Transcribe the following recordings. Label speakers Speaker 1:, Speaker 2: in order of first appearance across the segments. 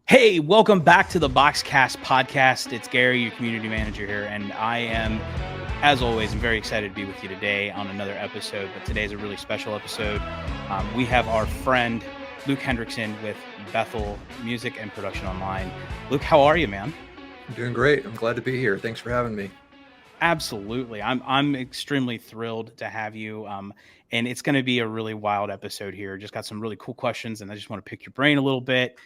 Speaker 1: Hey, welcome back to the BoxCast podcast. It's Gary, your community manager here, and I am, as always, I'm very excited to be with you today on another episode, but today's a really special episode. We have our friend, Luke Hendrickson with Bethel Music and Production Online. Luke, how are you, man?
Speaker 2: I'm doing great. I'm glad to be here. Thanks for having me.
Speaker 1: Absolutely. I'm extremely thrilled to have you. And it's going to be a really wild episode here. Just got some really cool questions, and I just want to pick your brain a little bit.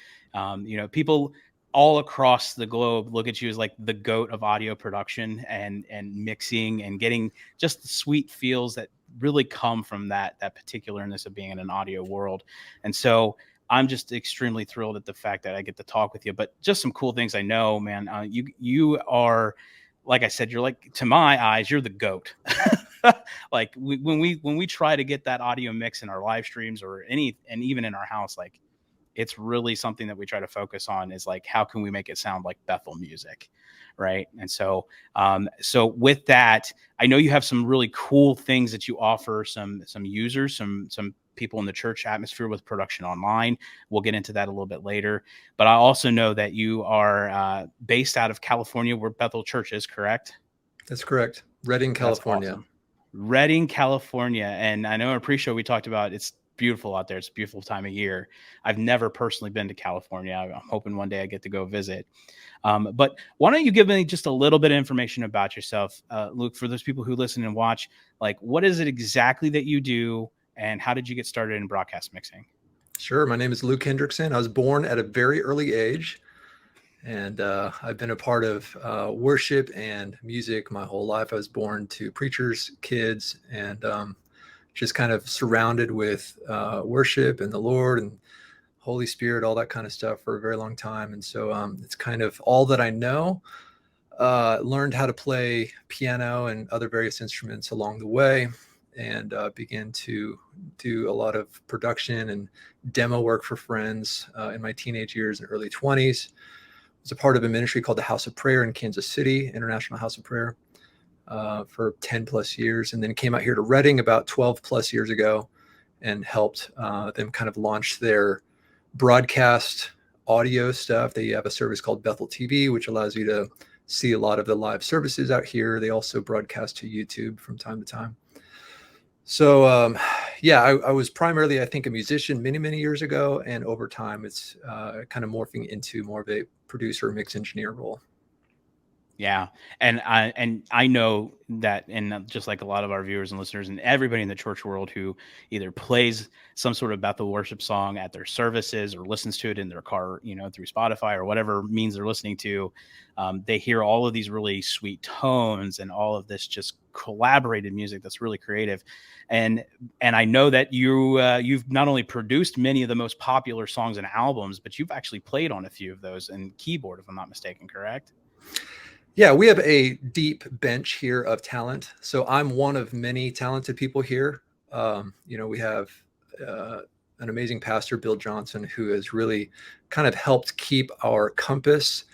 Speaker 1: People all across the globe look at you as like the GOAT of audio production and mixing and getting just the sweet feels that really come from that particularness of being in an audio world. And so I'm just extremely thrilled at the fact that I get to talk with you. But just some cool things I know, man. You are, like I said, you're like, to my eyes, you're the GOAT. Like when we try to get that audio mix in our live streams or and even in our house, like it's really something that we try to focus on is like, how can we make it sound like Bethel music? Right. And so with that, I know you have some really cool things that you offer some users, some people in the church atmosphere with Production Online. We'll get into that a little bit later, but I also know that you are based out of California, where Bethel Church is, correct?
Speaker 2: That's correct. Redding,
Speaker 1: That's
Speaker 2: California.
Speaker 1: awesome. Redding, California. And I know in our pre-show we talked about it's beautiful out there. It's a beautiful time of year. I've never personally been to California. I'm hoping one day I get to go visit. But why don't you give me just a little bit of information about yourself, Luke, for those people who listen and watch, like what is it exactly that you do and how did you get started in broadcast mixing?
Speaker 2: Sure. My name is Luke Hendrickson. I was born at a very early age, and I've been a part of worship and music my whole life. I was born to preachers, kids, and just kind of surrounded with worship and the Lord and Holy Spirit, all that kind of stuff for a very long time. And so it's kind of all that I know. Learned how to play piano and other various instruments along the way, and began to do a lot of production and demo work for friends in my teenage years and early 20s. I was a part of a ministry called the House of Prayer in Kansas City, International House of Prayer, for 10 plus years, and then came out here to Redding about 12 plus years ago and helped them kind of launch their broadcast audio stuff. They have a service called Bethel TV, which allows you to see a lot of the live services out here. They also broadcast to YouTube from time to time. So, I was primarily, I think, a musician many years ago. And over time, it's kind of morphing into more of a producer, mix engineer role.
Speaker 1: Yeah. And I know that, and just like a lot of our viewers and listeners and everybody in the church world who either plays some sort of Bethel worship song at their services or listens to it in their car, through Spotify or whatever means they're listening to, they hear all of these really sweet tones and all of this just collaborated music that's really creative. And I know that you've not only produced many of the most popular songs and albums, but you've actually played on a few of those and keyboard, if I'm not mistaken, correct?
Speaker 2: Yeah, we have a deep bench here of talent. So I'm one of many talented people here. We have an amazing pastor, Bill Johnson, who has really kind of helped keep our compass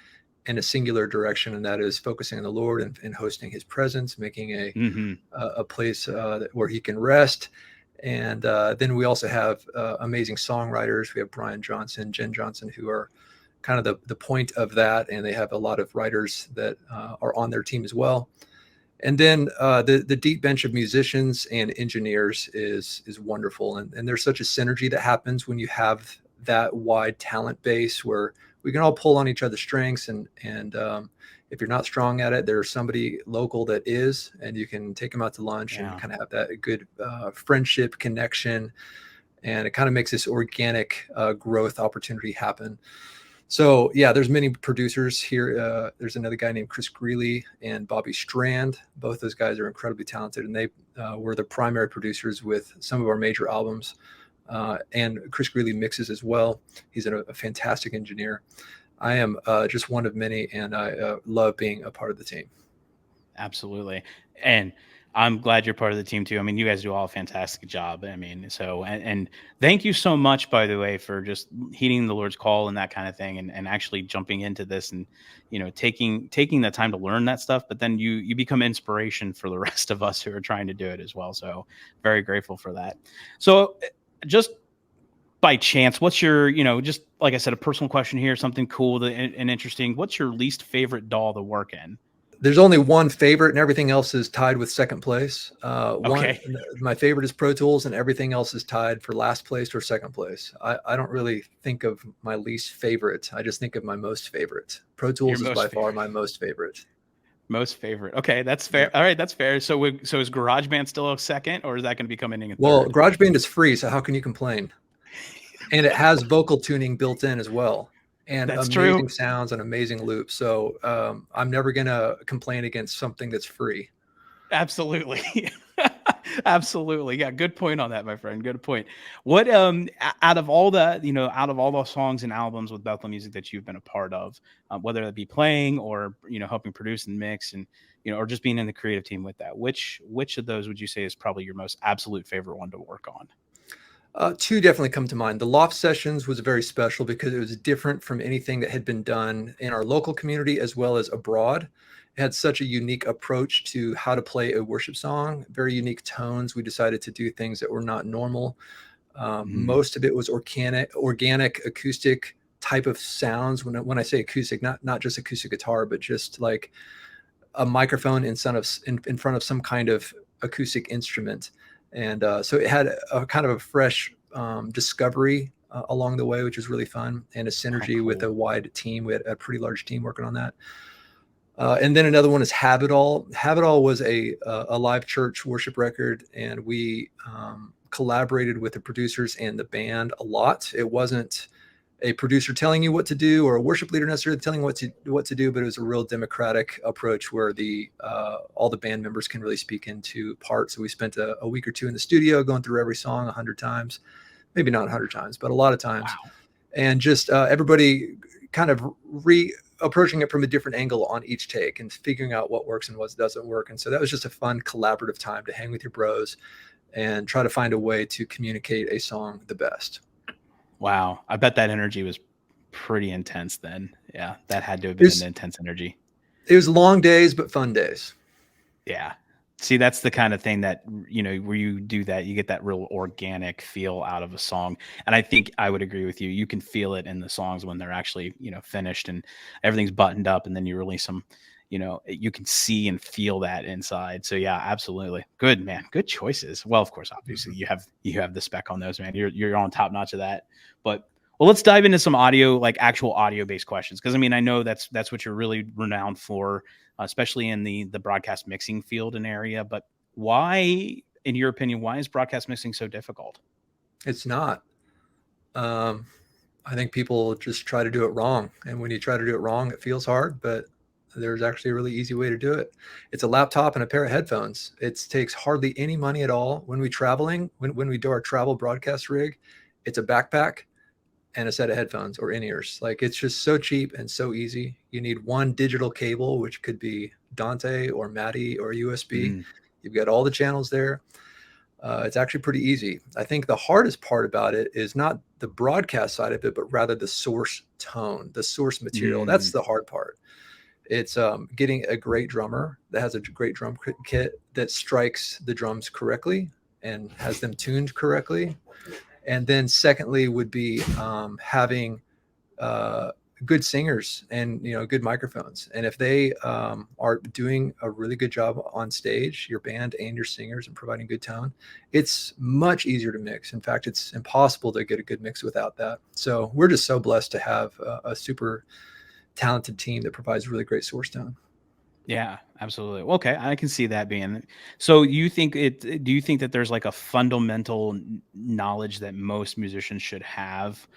Speaker 2: in a singular direction, and that is focusing on the Lord and hosting His presence, making a place where He can rest. And then we also have amazing songwriters. We have Brian Johnson, Jen Johnson, who are kind of the point of that, and they have a lot of writers that are on their team as well. And then the deep bench of musicians and engineers is wonderful, and there's such a synergy that happens when you have that wide talent base where we can all pull on each other's strengths, and if you're not strong at it, there's somebody local that is, and you can take them out to lunch and kind of have that good friendship connection, and it kind of makes this organic growth opportunity happen. So yeah, there's many producers here. There's another guy named Chris Greeley and Bobby Strand. Both those guys are incredibly talented, and they were the primary producers with some of our major albums. And Chris Greeley mixes as well. He's a fantastic engineer. I am just one of many, and I love being a part of the team.
Speaker 1: Absolutely. And I'm glad you're part of the team too. I mean, you guys do all a fantastic job. I mean, so, and thank you so much, by the way, for just heeding the Lord's call and that kind of thing, and actually jumping into this and, taking the time to learn that stuff, but then you become inspiration for the rest of us who are trying to do it as well. So very grateful for that. So just by chance, what's your, just like I said, a personal question here, something cool and interesting. What's your least favorite DAW to work in?
Speaker 2: There's only one favorite, and everything else is tied with second place.
Speaker 1: Okay.
Speaker 2: My favorite is Pro Tools, and everything else is tied for last place or second place. I don't really think of my least favorite. I just think of my most favorite. Pro
Speaker 1: Your
Speaker 2: Tools is
Speaker 1: most
Speaker 2: by far
Speaker 1: favorite.
Speaker 2: my most favorite.
Speaker 1: Most favorite. Okay, that's fair.
Speaker 2: Yeah.
Speaker 1: All right, that's fair. So is GarageBand still a second, or is that going to be coming in a
Speaker 2: Well,
Speaker 1: third?
Speaker 2: GarageBand is free, so how can you complain? And it has vocal tuning built in as well, and
Speaker 1: That's true.
Speaker 2: amazing sounds and amazing loops. So I'm never gonna complain against something that's free.
Speaker 1: Absolutely. Absolutely. Yeah, good point on that, my friend. Good point. What out of all the, out of all the songs and albums with Bethel Music that you've been a part of, whether that be playing or, helping produce and mix and, or just being in the creative team with that, which of those would you say is probably your most absolute favorite one to work on?
Speaker 2: Two definitely come to mind. The Loft Sessions was very special because it was different from anything that had been done in our local community as well as abroad. It had such a unique approach to how to play a worship song, very unique tones. We decided to do things that were not normal.
Speaker 1: Mm,
Speaker 2: Most of it was organic acoustic type of sounds. When I say acoustic, not just acoustic guitar, but just like a microphone in front of some kind of acoustic instrument. And so it had a kind of a fresh discovery along the way, which was really fun, and a
Speaker 1: oh,
Speaker 2: synergy with a
Speaker 1: cool.
Speaker 2: wide team. We had a pretty large team working on that. And then another one is Have It All. Have It All was a live church worship record, and we collaborated with the producers and the band a lot. It wasn't a producer telling you what to do or a worship leader necessarily telling what to do, but it was a real democratic approach where the all the band members can really speak into parts. So we spent a week or two in the studio going through every song 100 times, maybe not 100 times, but a lot of times,
Speaker 1: Wow.
Speaker 2: and just everybody kind of approaching it from a different angle on each take and figuring out what works and what doesn't work. And so that was just a fun collaborative time to hang with your bros and try to find a way to communicate a song the best.
Speaker 1: Wow. I bet that energy was pretty intense then. Yeah, that had to have
Speaker 2: It
Speaker 1: been an
Speaker 2: was,
Speaker 1: intense energy.
Speaker 2: it was long days, but fun days.
Speaker 1: Yeah. See, that's the kind of thing that, where you do that, you get that real organic feel out of a song. And I think I would agree with you. You can feel it in the songs when they're actually, finished and everything's buttoned up and then you release them, you can see and feel that inside. So yeah, absolutely. Good, man. Good choices. Well, of course, obviously you have the spec on those, man. You're on top notch of that. But well, let's dive into some audio, like actual audio based questions. Cause I mean, I know that's what you're really renowned for, especially in the broadcast mixing field and area. But why, in your opinion, why is broadcast mixing so difficult?
Speaker 2: It's not. Um, I think people just try to do it wrong. And when you try to do it wrong, it feels hard, but there's actually a really easy way to do it. It's a laptop and a pair of headphones. It takes hardly any money at all. When when we do our travel broadcast rig, it's a backpack and a set of headphones or in-ears. Like it's just so cheap and so easy. You need one digital cable, which could be Dante or Matty or USB.
Speaker 1: Mm,
Speaker 2: You've got all the channels there. It's actually pretty easy. I think the hardest part about it is not the broadcast side of it, but rather the source tone, the source material. That's
Speaker 1: mm,
Speaker 2: the hard part. It's getting a great drummer that has a great drum kit that strikes the drums correctly and has them tuned correctly. And then secondly would be having good singers and good microphones. And if they are doing a really good job on stage, your band and your singers, and providing good tone, it's much easier to mix. In fact, it's impossible to get a good mix without that. So we're just so blessed to have a super talented team that provides really great source tone.
Speaker 1: yeah, absolutely. Okay, I can see that being. So you think it? Do you think that there's like a fundamental knowledge that most musicians should have,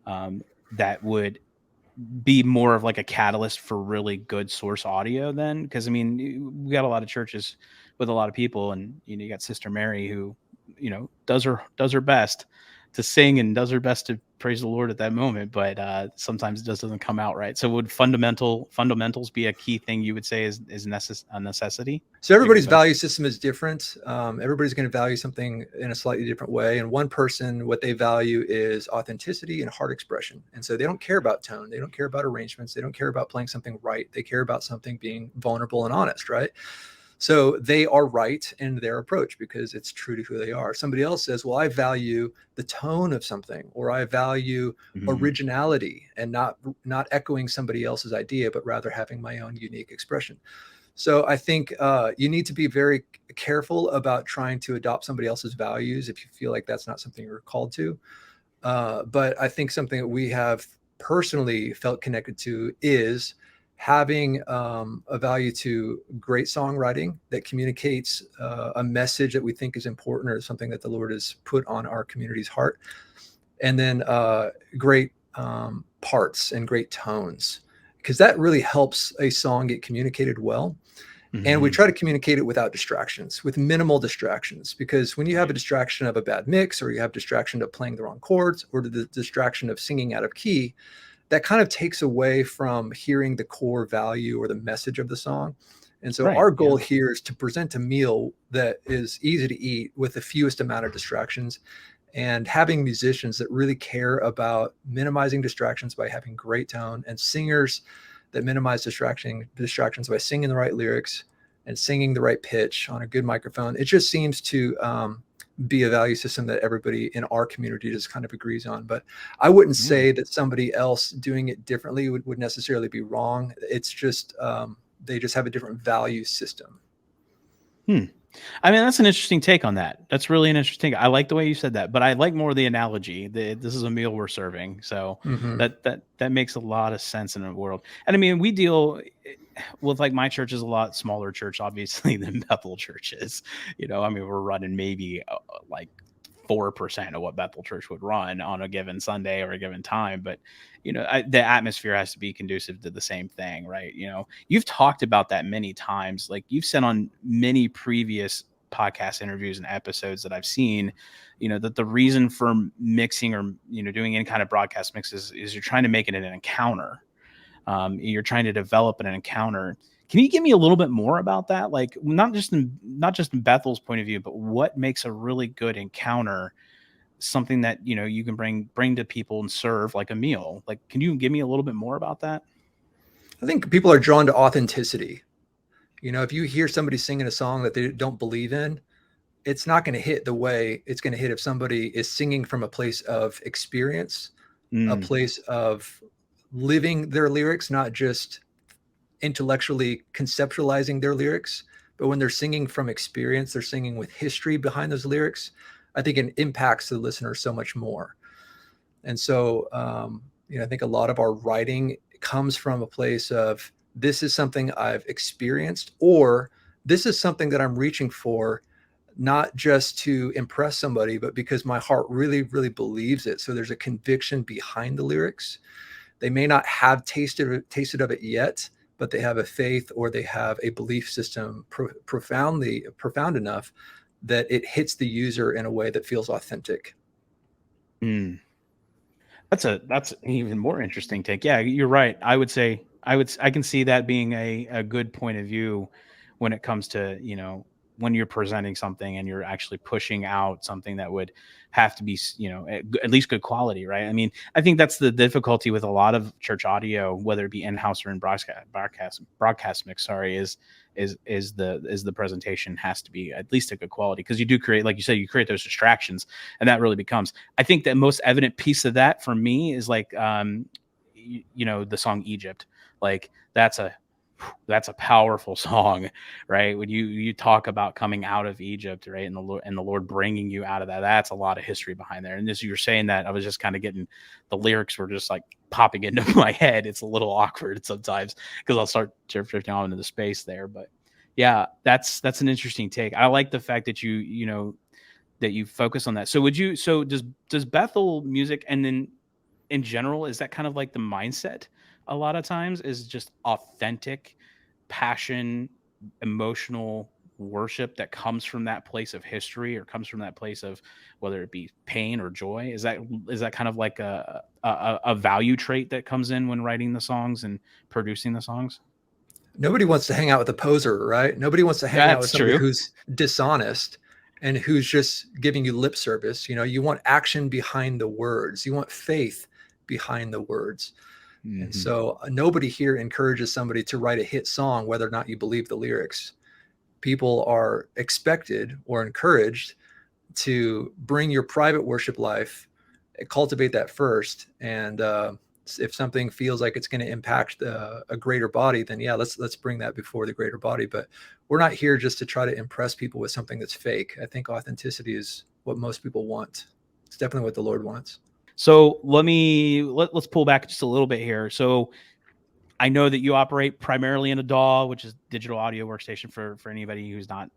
Speaker 1: that would be more of like a catalyst for really good source audio then? Because I mean, we got a lot of churches with a lot of people, and you got Sister Mary who does her best to sing and does her best to praise the Lord at that moment, but sometimes it just doesn't come out right. So would fundamentals be a key thing you would say is a necessity
Speaker 2: So
Speaker 1: to get
Speaker 2: everybody's
Speaker 1: better?
Speaker 2: value system is different. Everybody's going to value something in a slightly different way. And one person, what they value is authenticity and heart expression. And so they don't care about tone. They don't care about arrangements. They don't care about playing something right. They care about something being vulnerable and honest, right? So they are right in their approach because it's true to who they are. Somebody else says, well, I value the tone of something, or I value
Speaker 1: Mhm.
Speaker 2: originality and not echoing somebody else's idea, but rather having my own unique expression. So I think you need to be very careful about trying to adopt somebody else's values if you feel like that's not something you're called to. But I think something that we have personally felt connected to is having a value to great songwriting that communicates a message that we think is important or something that the Lord has put on our community's heart. And then great parts and great tones, because that really helps a song get communicated well. And we
Speaker 1: Mhm.
Speaker 2: try to communicate it without distractions, with minimal distractions, because when you have a distraction of a bad mix, or you have distraction of playing the wrong chords, or the distraction of singing out of key, that kind of takes away from hearing the core value or the message of the song. And so
Speaker 1: Right.
Speaker 2: our
Speaker 1: Yeah.
Speaker 2: goal here is to present a meal that is easy to eat with the fewest amount of distractions, and having musicians that really care about minimizing distractions by having great tone, and singers that minimize distractions by singing the right lyrics and singing the right pitch on a good microphone. It just seems to be a value system that everybody in our community just kind of agrees on. But I wouldn't
Speaker 1: Yeah.
Speaker 2: say that somebody else doing it differently would necessarily be wrong. It's just they just have a different value system.
Speaker 1: Hmm. I mean, that's an interesting take on that. That's really an interesting. I like the way you said that, but I like more the analogy that this is a meal we're serving. So
Speaker 2: Mm-hmm.
Speaker 1: that makes a lot of sense in the world. And I mean, we deal with, like, my church is a lot smaller church, obviously, than Bethel church is. I mean, we're running maybe like 4% of what Bethel Church would run on a given Sunday or a given time. But, the atmosphere has to be conducive to the same thing, right? You've talked about that many times. Like, you've said on many previous podcast interviews and episodes that I've seen, that the reason for mixing or, doing any kind of broadcast mixes is you're trying to make it an encounter. You're trying to develop an encounter. Can you give me a little bit more about that? Like, not just in Bethel's point of view, but what makes a really good encounter something that you can bring to people and serve like a meal? Like, can you give me a little bit more about that?
Speaker 2: I think people are drawn to authenticity. If you hear somebody singing a song that they don't believe in, it's not going to hit the way it's going to hit if somebody is singing from a place of experience, a
Speaker 1: Mm,
Speaker 2: place of living their lyrics, not just intellectually conceptualizing their lyrics, but when they're singing from experience, they're singing with history behind those lyrics. I think it impacts the listener so much more. And so, I think a lot of our writing comes from a place of this is something I've experienced, or this is something that I'm reaching for, not just to impress somebody, but because my heart really, really believes it. So there's a conviction behind the lyrics. They may not have tasted of it yet, but they have a faith, or they have a belief system profound enough that it hits the user in a way that feels authentic.
Speaker 1: mm. That's an even more interesting take. Yeah, you're right. I can see that being a good point of view when it comes to, when you're presenting something and you're actually pushing out something that would have to be, at least good quality, right? I mean, I think that's the difficulty with a lot of church audio, whether it be in-house or in broadcast mix, sorry, is the presentation has to be at least a good quality, because you do create, like you said, you create those distractions, and that really becomes, I think, the most evident piece of that for me is like, the song Egypt. Like, that's a powerful song, right? When you talk about coming out of Egypt, right, and the Lord bringing you out of that, that's a lot of history behind there. And as you're saying that, I was just kind of getting, the lyrics were just like popping into my head. It's a little awkward sometimes because I'll start drifting off into the space there. But yeah, that's an interesting take. I like the fact that you focus on that. So does Bethel music, and then in general, is that kind of like the mindset a lot of times, is just authentic passion, emotional worship that comes from that place of history, or comes from that place of, whether it be pain or joy? Is that kind of like a value trait that comes in when writing the songs and producing the songs?
Speaker 2: Nobody wants to hang out with a poser, right? Nobody wants to hang out with
Speaker 1: That's
Speaker 2: somebody
Speaker 1: true.
Speaker 2: who's dishonest and who's just giving you lip service. You want action behind the words. You want faith behind the words. And
Speaker 1: Hmm.
Speaker 2: so nobody here encourages somebody to write a hit song, whether or not you believe the lyrics. people are expected or encouraged to bring your private worship life, cultivate that first. And if something feels like it's going to impact a greater body, then yeah, let's bring that before the greater body. But we're not here just to try to impress people with something that's fake. I think authenticity is what most people want. It's definitely what the Lord wants.
Speaker 1: So let's pull back just a little bit here. So I know that you operate primarily in a DAW, which is digital audio workstation for anybody who's not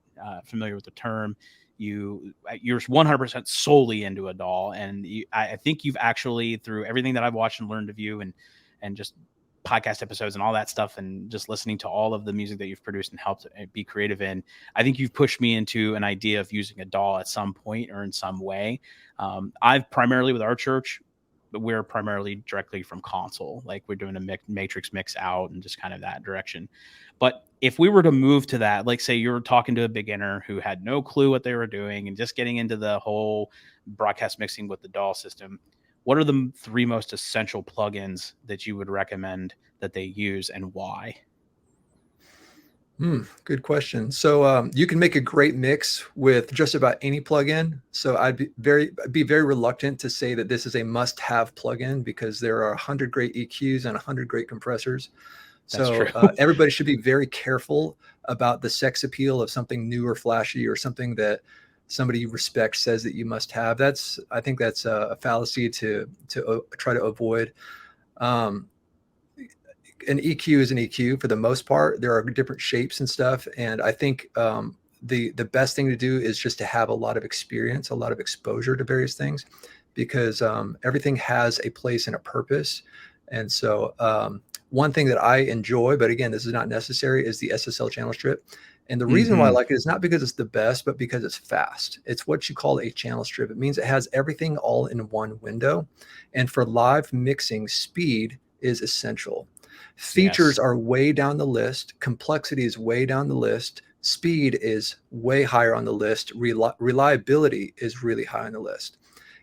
Speaker 1: familiar with the term. You're 100% solely into a DAW, and I think you've actually, through everything that I've watched and learned of you, and just podcast episodes and all that stuff, and just listening to all of the music that you've produced and helped be creative in, I think you've pushed me into an idea of using a DAW at some point or in some way. I've primarily, with our church, but we're primarily directly from console. Like, we're doing a matrix mix out and just kind of that direction. But if we were to move to that, like, say you're talking to a beginner who had no clue what they were doing and just getting into the whole broadcast mixing with the DAW system, what are the 3 most essential plugins that you would recommend that they use, and why?
Speaker 2: Good question. So you can make a great mix with just about any plugin. So I'd be very reluctant to say that this is a must-have plugin, because there are 100 great EQs and 100 great compressors.
Speaker 1: That's
Speaker 2: So
Speaker 1: true.
Speaker 2: everybody should be very careful about the sex appeal of something new or flashy, or something that somebody you respect says that you must have. I think that's a fallacy to try to avoid. An EQ is an EQ for the most part. There are different shapes and stuff, and I think the best thing to do is just to have a lot of experience, a lot of exposure to various things, because everything has a place and a purpose. And so one thing that I enjoy, but again, this is not necessary, is the SSL channel strip. And the reason why I like it is not because it's the best, but because it's fast. It's what you call a channel strip. It means it has everything all in one window. And for live mixing, speed is essential. Features are way down the list. Complexity is way down the list. Speed is way higher on the list. Reliability is really high on the list.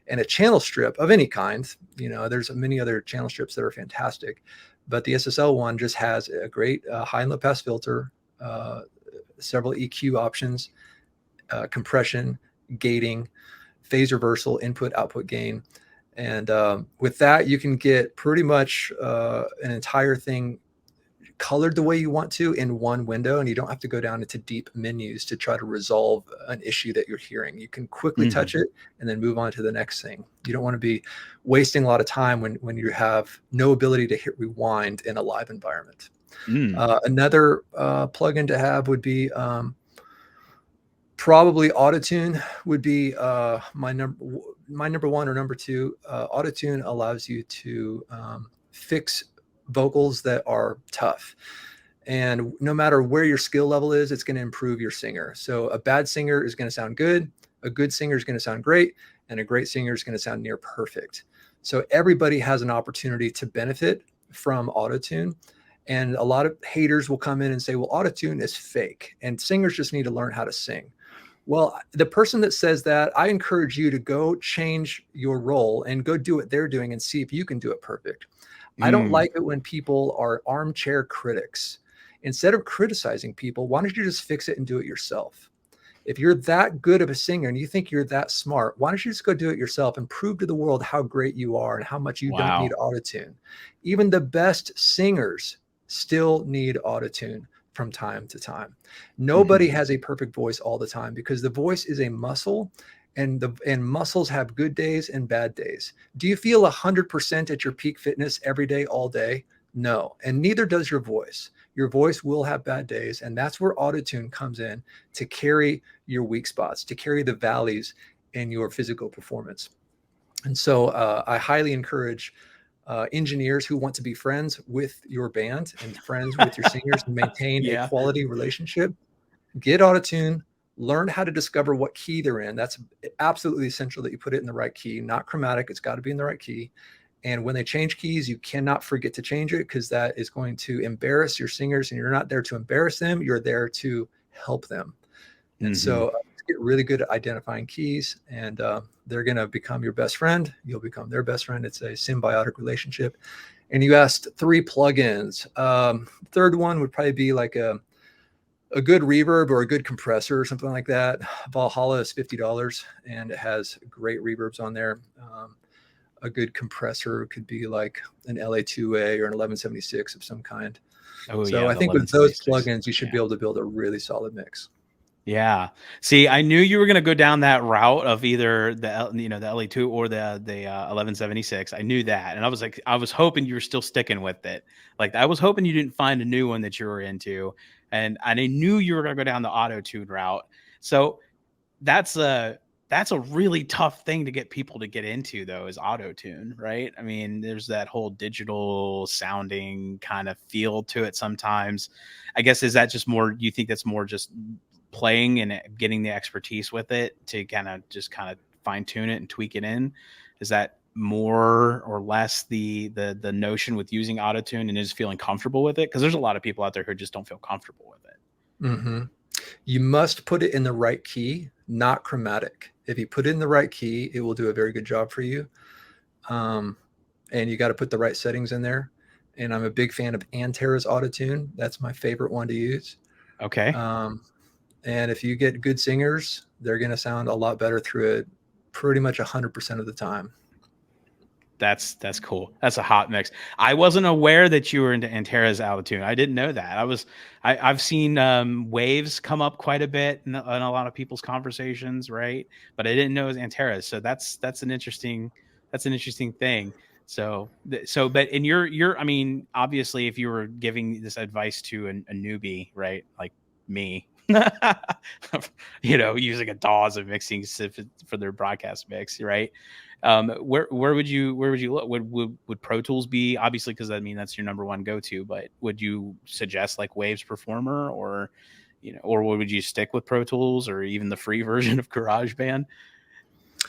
Speaker 2: And a channel strip of any kind, there's many other channel strips that are fantastic, but the SSL one just has a great high and low pass filter, several EQ options, compression, gating, phase reversal, input, output gain. And with that, you can get pretty much an entire thing colored the way you want to in one window, and you don't have to go down into deep menus to try to resolve an issue that you're hearing. You can quickly touch it and then move on to the next thing. You don't want to be wasting a lot of time when you have no ability to hit rewind in a live environment. Another plugin to have would be probably Autotune would be my number one or number two. Autotune allows you to fix vocals that are tough. And no matter where your skill level is, it's going to improve your singer. So a bad singer is going to sound good, a good singer is going to sound great, and a great singer is going to sound near perfect. So everybody has an opportunity to benefit from Autotune. And a lot of haters will come in and say, well, Autotune is fake and singers just need to learn how to sing. Well, the person that says that, I encourage you to go change your role and go do what they're doing and see if you can do it perfect. I don't like it when people are armchair critics. Instead of criticizing people, why don't you just fix it and do it yourself? If you're that good of a singer and you think you're that smart, why don't you just go do it yourself and prove to the world how great you are and how much you don't need Autotune? Even the best singers still need Autotune from time to time. Nobody has a perfect voice all the time, because the voice is a muscle, and muscles have good days and bad days. Do you feel 100% at your peak fitness every day, all day? No, and neither does your voice. Your voice will have bad days, and that's where Autotune comes in to carry your weak spots, to carry the valleys in your physical performance. And so I highly encourage engineers who want to be friends with your band and friends with your singers and maintain a quality relationship, get Autotune, learn how to discover what key they're in. That's absolutely essential that you put it in the right key, not chromatic. It's got to be in the right key. And when they change keys, you cannot forget to change it, because that is going to embarrass your singers, and you're not there to embarrass them. You're there to help them. And so get really good at identifying keys, and they're going to become your best friend. You'll become their best friend. It's a symbiotic relationship. And you asked 3 plugins. Third one would probably be like a good reverb or a good compressor or something like that. Valhalla is $50 and it has great reverbs on there. A good compressor could be like an LA2A or an 1176 of some kind.
Speaker 1: Oh
Speaker 2: So
Speaker 1: yeah,
Speaker 2: I
Speaker 1: the
Speaker 2: think with those
Speaker 1: 1176.
Speaker 2: plugins, you should be able to build a really solid mix.
Speaker 1: Yeah. See, I knew you were going to go down that route of either the LE2 or the 1176. I knew that. And I was like, I was hoping you were still sticking with it. Like, I was hoping you didn't find a new one that you were into. And I knew you were going to go down the auto tune route. So that's a really tough thing to get people to get into, though, is auto tune, right? I mean, there's that whole digital sounding kind of feel to it sometimes. I guess, is that just more, you think that's more just playing and getting the expertise with it to kind of fine tune it and tweak it in? Is that more or less the notion with using autotune, and is feeling comfortable with it? Because there's a lot of people out there who just don't feel comfortable with it.
Speaker 2: Mm-hmm. You must put it in the right key, not chromatic. If you put it in the right key, it will do a very good job for you. And you got to put the right settings in there. And I'm a big fan of Antera's autotune. That's my favorite one to use.
Speaker 1: Okay.
Speaker 2: And if you get good singers, they're going to sound a lot better through it pretty much 100% of the time.
Speaker 1: That's cool. That's a hot mix. I wasn't aware that you were into Antera's autotune. I didn't know that. I've seen Waves come up quite a bit in a lot of people's conversations, right? But I didn't know it was Antera's. So that's an interesting thing. But in your, I mean, obviously, if you were giving this advice to a newbie, right, like me, using a DAWs of mixing for their broadcast mix, right? Where would you look? Would Pro Tools be, obviously, because I mean that's your number one go-to, but would you suggest like Waves Performer, or or would you stick with Pro Tools, or even the free version of GarageBand?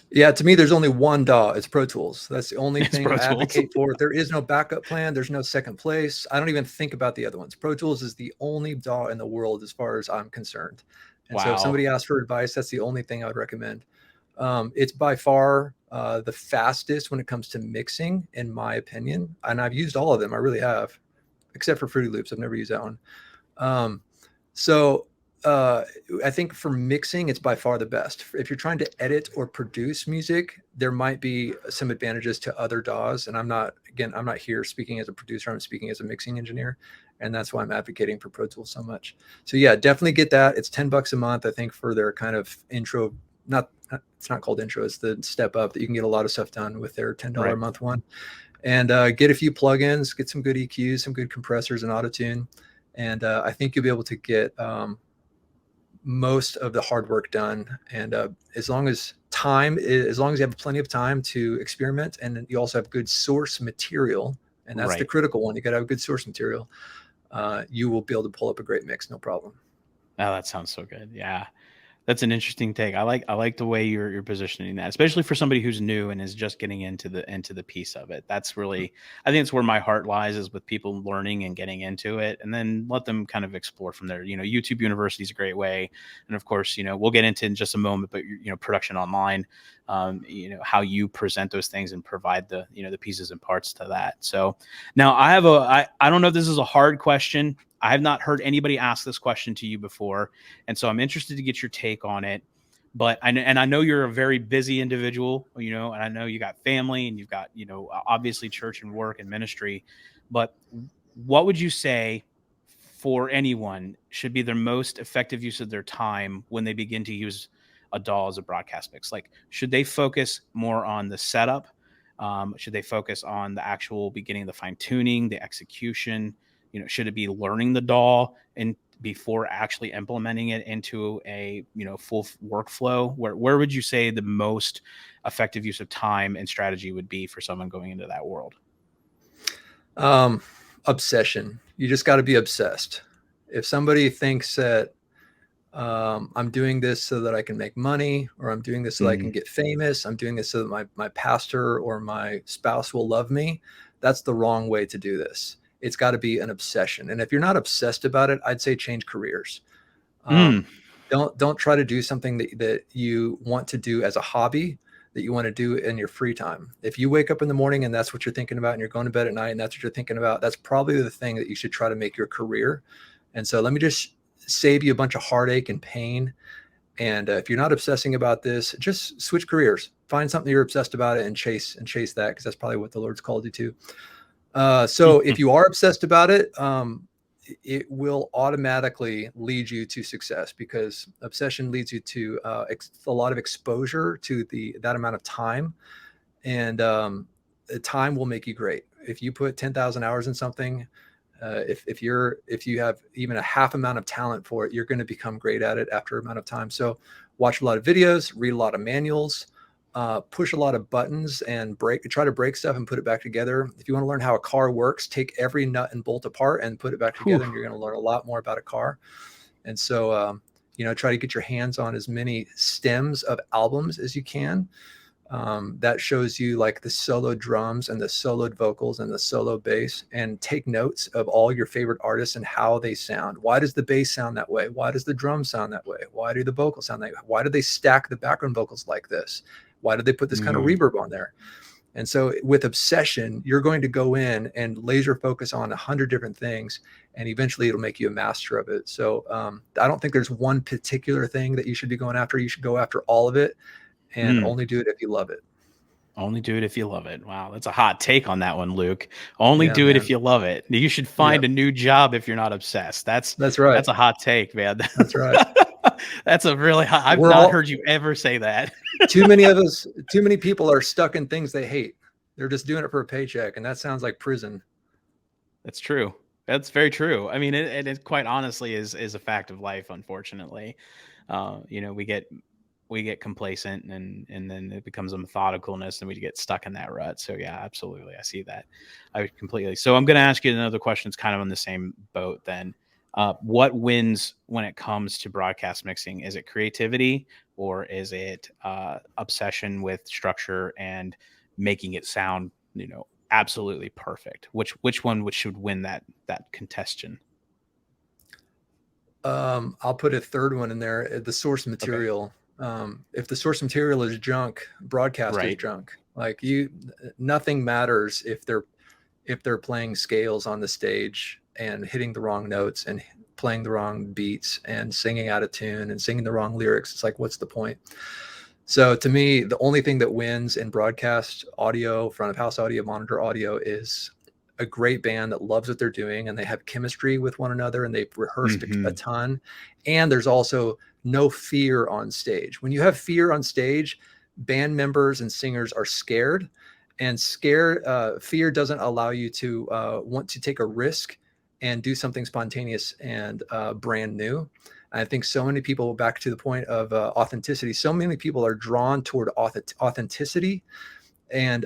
Speaker 2: Yeah, to me, there's only one DAW. It's Pro Tools. That's the only thing I advocate for. There is no backup plan. There's no second place. I don't even think about the other ones. Pro Tools is the only DAW in the world as far as I'm concerned. And so if somebody asks for advice, that's the only thing I would recommend. It's by far the fastest when it comes to mixing, in my opinion. And I've used all of them. I really have, except for Fruity Loops. I've never used that one. I think for mixing, it's by far the best. If you're trying to edit or produce music, there might be some advantages to other DAWs. And I'm not here speaking as a producer. I'm speaking as a mixing engineer. And that's why I'm advocating for Pro Tools so much. So yeah, definitely get that. It's $10 a month, I think, for their kind of intro. It's not called intro. It's the step up that you can get a lot of stuff done with their $10 a month one. And get a few plugins, get some good EQs, some good compressors and autotune. And I think you'll be able to get most of the hard work done. And as long as you have plenty of time to experiment, and you also have good source material, and that's the critical one. You got to have good source material. You will be able to pull up a great mix, no problem.
Speaker 1: Oh, that sounds so good. Yeah. That's an interesting take. I like the way you're positioning that, especially for somebody who's new and is just getting into the piece of it. That's really, I think it's where my heart lies, is with people learning and getting into it, and then let them kind of explore from there. YouTube University is a great way, and of course, we'll get into in just a moment, but production online, how you present those things and provide the the pieces and parts to that. So now I don't know if this is a hard question. I have not heard anybody ask this question to you before, and so I'm interested to get your take on it. But I know you're a very busy individual, and I know you got family, and you've got obviously church and work and ministry. But what would you say for anyone should be their most effective use of their time when they begin to use a DAW as a broadcast mix? Like, should they focus more on the setup? Should they focus on the actual beginning, the fine tuning, the execution? Should it be learning the DAW and before actually implementing it into a full workflow? Where would you say the most effective use of time and strategy would be for someone going into that world?
Speaker 2: Obsession. You just got to be obsessed. If somebody thinks that I'm doing this so that I can make money, or I'm doing this so that I can get famous, I'm doing this so that my pastor or my spouse will love me, that's the wrong way to do this. It's got to be an obsession. And if you're not obsessed about it, I'd say change careers. Don't try to do something that you want to do as a hobby, that you want to do in your free time. If you wake up in the morning and that's what you're thinking about, and you're going to bed at night and that's what you're thinking about, that's probably the thing that you should try to make your career. And so let me just save you a bunch of heartache and pain. And if you're not obsessing about this, just switch careers. Find something you're obsessed about it and chase that, because that's probably what the Lord's called you to. So if you are obsessed about it, it will automatically lead you to success, because obsession leads you to a lot of exposure to that amount of time, and the time will make you great. If you put 10,000 hours in something, if you have even a half amount of talent for it, you're going to become great at it after an amount of time. So watch a lot of videos, read a lot of manuals, push a lot of buttons, and try to break stuff and put it back together. If you want to learn how a car works, take every nut and bolt apart and put it back together, and you're going to learn a lot more about a car. And so, try to get your hands on as many stems of albums as you can. That shows you like the solo drums and the soloed vocals and the solo bass, and take notes of all your favorite artists and how they sound. Why does the bass sound that way? Why does the drum sound that way? Why do the vocals sound that way? Why do they stack the background vocals like this? Why did they put this kind of reverb on there? And so with obsession, you're going to go in and laser focus on 100 different things, and eventually it'll make you a master of it. So I don't think there's one particular thing that you should be going after. You should go after all of it, and only do it if you love it.
Speaker 1: Only do it if you love it. Wow, that's a hot take on that one, Luke. Only do it if you love it. You should find a new job if you're not obsessed. That's right. That's a hot take, man.
Speaker 2: That's right.
Speaker 1: That's a really hot. I've not heard you ever say that.
Speaker 2: Too many people are stuck in things they hate. They're just doing it for a paycheck, and that sounds like prison.
Speaker 1: That's true. That's very true. I mean, it quite honestly is a fact of life, unfortunately. We get complacent, and then it becomes a methodicalness, and we get stuck in that rut. So yeah, absolutely. I see that. I completely. So I'm going to ask you another question. It's kind of on the same boat then. What wins when it comes to broadcast mixing? Is it creativity, or is it obsession with structure and making it sound, absolutely perfect? Which one should win that contention?
Speaker 2: I'll put a third one in there, the source material. Okay. If the source material is junk, broadcast is junk. Like nothing matters if they're playing scales on the stage and hitting the wrong notes and playing the wrong beats and singing out of tune and singing the wrong lyrics. It's like, what's the point? So to me, the only thing that wins in broadcast audio, front of house audio, monitor audio, is a great band that loves what they're doing, and they have chemistry with one another, and they've rehearsed a ton. And there's also no fear on stage. When you have fear on stage, band members and singers are scared, and fear doesn't allow you to want to take a risk and do something spontaneous and brand new. I think so many people, back to the point of authenticity, so many people are drawn toward authenticity and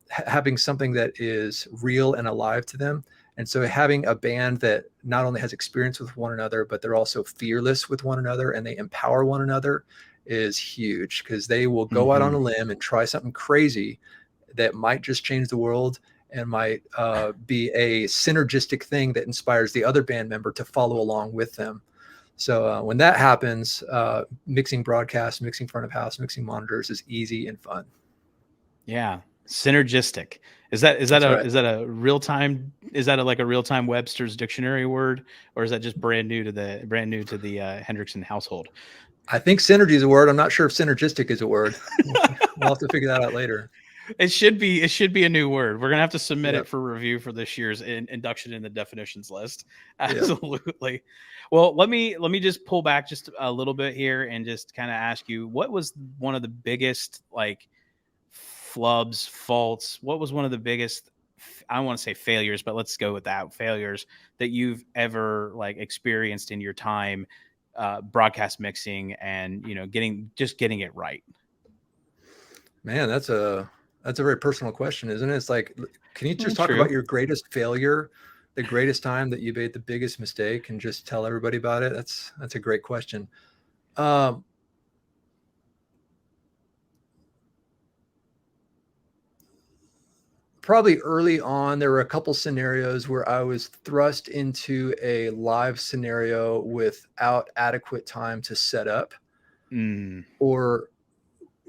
Speaker 2: having something that is real and alive to them. And so having a band that not only has experience with one another, but they're also fearless with one another and they empower one another is huge, because they will go out on a limb and try something crazy that might just change the world and might be a synergistic thing that inspires the other band member to follow along with them. So when that happens, mixing broadcast, mixing front of house, mixing monitors is easy and fun.
Speaker 1: Yeah, synergistic. Is that a real time? Is that like a real time Webster's dictionary word, or is that just brand new to the Hendrickson household?
Speaker 2: I think synergy is a word. I'm not sure if synergistic is a word. We'll have to figure that out later.
Speaker 1: It should be a new word. We're gonna have to submit it for review for this year's induction in the definitions list. Absolutely. Yep. Well, let me just pull back just a little bit here and just kind of ask you, what was one of the biggest flubs, faults? What was one of the biggest, I don't want to say failures, but let's go with that, failures that you've ever experienced in your time broadcast mixing and getting it right?
Speaker 2: Man, that's a very personal question, isn't it? It's like, can you just talk about your greatest failure, the greatest time that you made the biggest mistake, and just tell everybody about it? That's a great question. Probably early on, there were a couple scenarios where I was thrust into a live scenario without adequate time to set up, or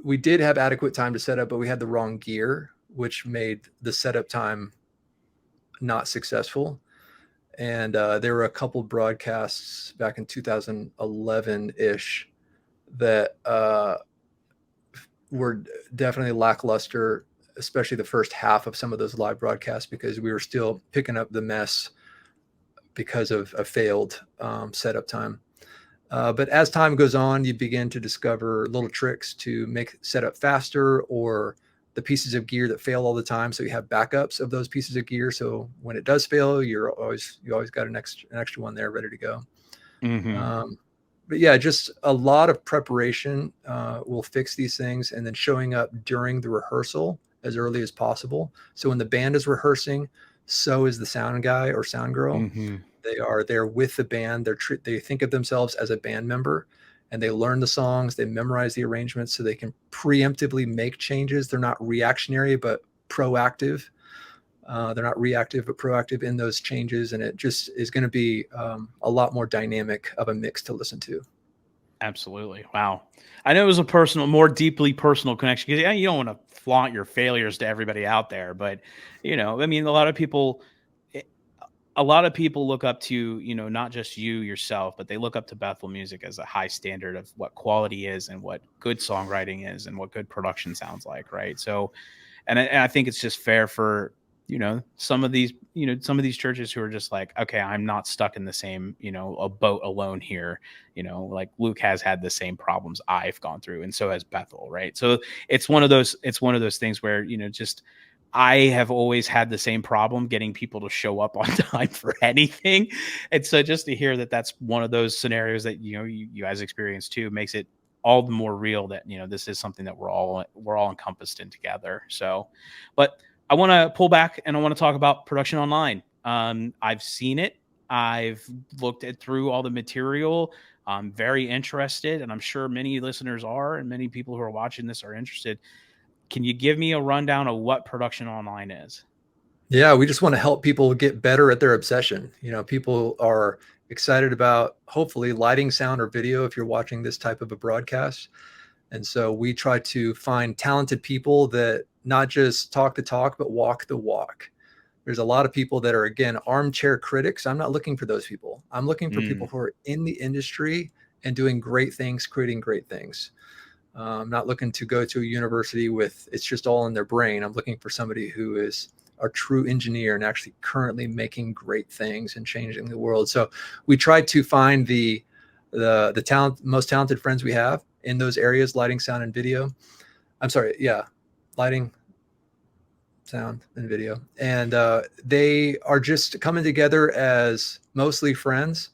Speaker 2: we did have adequate time to set up, but we had the wrong gear, which made the setup time not successful. And there were a couple broadcasts back in 2011-ish that were definitely lackluster, especially the first half of some of those live broadcasts, because we were still picking up the mess because of a failed setup time. But as time goes on, you begin to discover little tricks to make setup faster, or the pieces of gear that fail all the time, so you have backups of those pieces of gear. So when it does fail, you always got an extra one there ready to go.
Speaker 1: Mm-hmm.
Speaker 2: But yeah, just a lot of preparation will fix these things, and then showing up during the rehearsal as early as possible. So when the band is rehearsing, so is the sound guy or sound girl.
Speaker 1: Mm-hmm.
Speaker 2: They are there with the band. They think of themselves as a band member, and they learn the songs. They memorize the arrangements so they can preemptively make changes. They're not reactionary, but proactive. They're not reactive, but proactive in those changes. And it just is going to be a lot more dynamic of a mix to listen to.
Speaker 1: Absolutely. Wow. I know it was a more deeply personal connection, because yeah, you don't want to flaunt your failures to everybody out there, but I mean, a lot of people look up to, not just you yourself, but they look up to Bethel Music as a high standard of what quality is and what good songwriting is and what good production sounds like. Right. So, and I think it's just fair for, some of these churches who are just like, okay, I'm not stuck in the same, a boat alone here. Like Luke has had the same problems I've gone through, and so has Bethel. Right. So it's one of those things where, just, I have always had the same problem getting people to show up on time for anything. And so just to hear that that's one of those scenarios that, you guys experience too, makes it all the more real that, this is something that we're all encompassed in together. So, but I want to pull back and I want to talk about production online. I've seen it. I've looked through all the material. I'm very interested, and I'm sure many listeners are, and many people who are watching this are interested. Can you give me a rundown of what production online is?
Speaker 2: Yeah, we just want to help people get better at their obsession. People are excited about hopefully lighting, sound, or video if you're watching this type of a broadcast. And so we try to find talented people that not just talk the talk, but walk the walk. There's a lot of people that are, again, armchair critics. I'm not looking for those people. I'm looking for people who are in the industry and doing great things, creating great things. I'm not looking to go to a university with it's just all in their brain. I'm looking for somebody who is a true engineer and actually currently making great things and changing the world. So we try to find the most talented friends we have in those areas: lighting, sound, and video. I'm sorry, yeah, lighting, sound, and video. And they are just coming together as mostly friends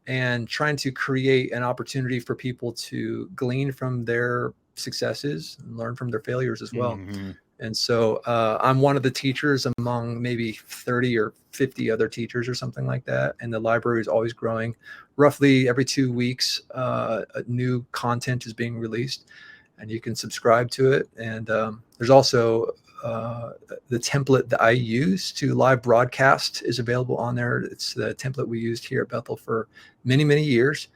Speaker 2: and trying to create an opportunity for people to glean from their successes and learn from their failures as well.
Speaker 1: Mm-hmm.
Speaker 2: And so I'm one of the teachers among maybe 30 or 50 other teachers or something like that. And the library is always growing. Roughly every 2 weeks, new content is being released, and you can subscribe to it. And there's also the template that I use to live broadcast is available on there. It's the template we used here at Bethel for many, many years.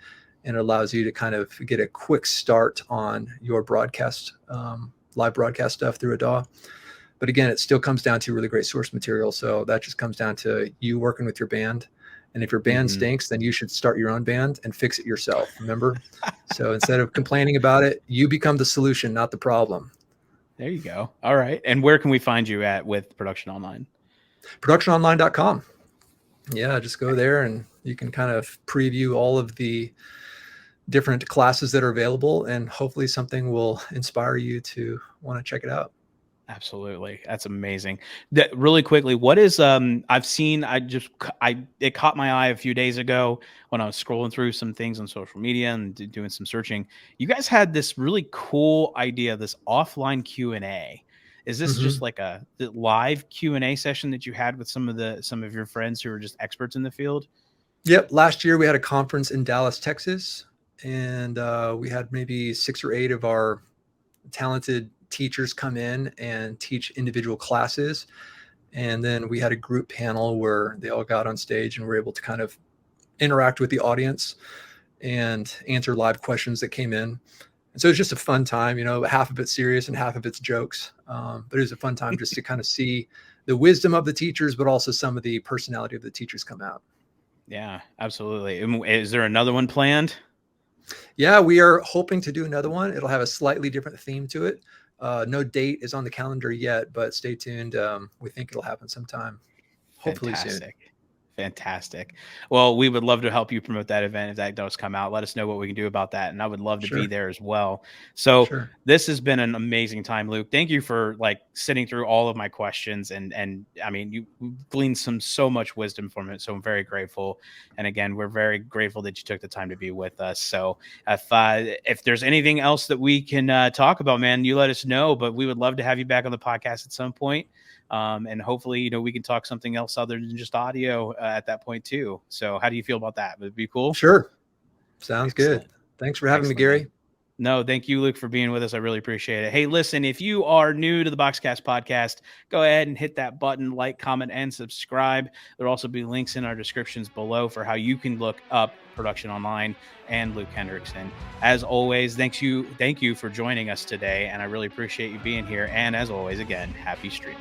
Speaker 2: And it allows you to kind of get a quick start on your broadcast, live broadcast stuff through a DAW. But again, it still comes down to really great source material. So that just comes down to you working with your band. And if your band stinks, then you should start your own band and fix it yourself. Remember? So instead of complaining about it, you become the solution, not the problem.
Speaker 1: There you go. All right. And where can we find you at with Production Online?
Speaker 2: Productiononline.com. Yeah, just go there and you can kind of preview all of the different classes that are available, and hopefully something will inspire you to want to check it out.
Speaker 1: Absolutely. That's amazing. That really quickly, what is I've seen, it caught my eye a few days ago when I was scrolling through some things on social media and doing some searching. You guys had this really cool idea, this offline Q&A. Is this just like a live Q&A session that you had with some of your friends who are just experts in the field?
Speaker 2: Yep. Last year we had a conference in Dallas, Texas, and we had maybe 6 or 8 of our talented teachers come in and teach individual classes. And then we had a group panel where they all got on stage and were able to kind of interact with the audience and answer live questions that came in. And so it's just a fun time, half of it's serious and half of it's jokes. But it was a fun time just to kind of see the wisdom of the teachers, but also some of the personality of the teachers come out.
Speaker 1: Yeah, absolutely. Is there another one planned?
Speaker 2: Yeah, we are hoping to do another one. It'll have a slightly different theme to it. No date is on the calendar yet, but stay tuned. We think it'll happen sometime, hopefully soon.
Speaker 1: Fantastic. Well, we would love to help you promote that event if that does come out. Let us know what we can do about that, and I would love to be
Speaker 2: Sure,
Speaker 1: there as well. So
Speaker 2: sure.
Speaker 1: this has been an amazing time, Luke. Thank you for like sitting through all of my questions, and I mean, you gleaned so much wisdom from it. So I'm very grateful. And again, we're very grateful that you took the time to be with us. So if there's anything else that we can talk about, man, you let us know. But we would love to have you back on the podcast at some point. And hopefully, we can talk something else other than just audio at that point too. So how do you feel about that? Would it be cool?
Speaker 2: Sure. Sounds good.
Speaker 1: Excellent.
Speaker 2: Thanks for having me,
Speaker 1: Excellent,
Speaker 2: Gary.
Speaker 1: man. No, thank you, Luke, for being with us. I really appreciate it. Hey, listen, if you are new to the BoxCast podcast, go ahead and hit that button, like, comment, and subscribe. There'll also be links in our descriptions below for how you can look up Production Online and Luke Hendrickson. As always, thank you for joining us today, and I really appreciate you being here. And as always, again, happy streaming.